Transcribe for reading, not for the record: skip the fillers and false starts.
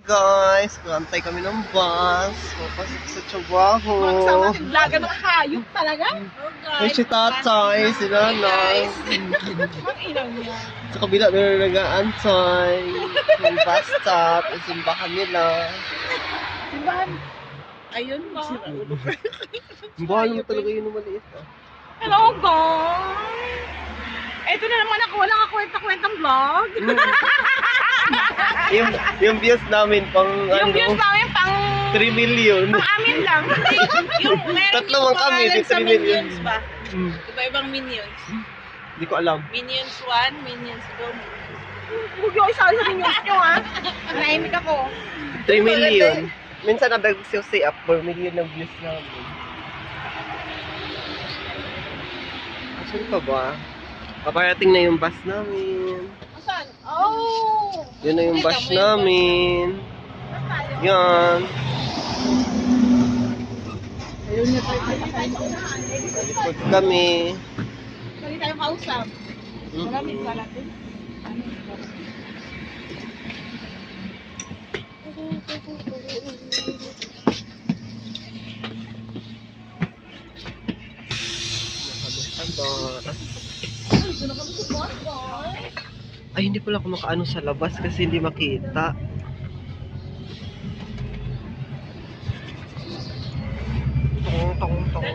guys, kantay kami ng bus. Papasok sa trabaho. Magsama si vlogger ng hayop talaga. Ay, si tatay, si nanay. Ang ilaw niya. Sa kabila, meron nag-aantay. Yung bus stop, yung simbahan nila. Simbahan. Ayun mo. Simbahan mo talaga yun yung maliit. Hello guys. Ito na naman ako, walang kwenta-kwentang vlog. yung views namin pang Yung views namin pang 3 million. pang amin lang. Yung meron Tatlo yung lang kami, pangalan di sa 3 million. Minions ba? Hmm. Iba-ibang Minions. Hindi ko alam. Minions 1, Minions 2. Huwag yung isa sa ninyo ha. Nahimik ako. 3 million. Minsan nabagsiw-say up 4 million ng views namin. Asan pa ba? Paparating na yung bus namin. Saan? Oh! Yun na yung bus namin. Yan. Ayun niya tayo. Nalikod kami. Dali tayo kausap. Maraming pala din. Ay, hindi pala ako makaano sa labas kasi hindi makita. Tong. Tapos,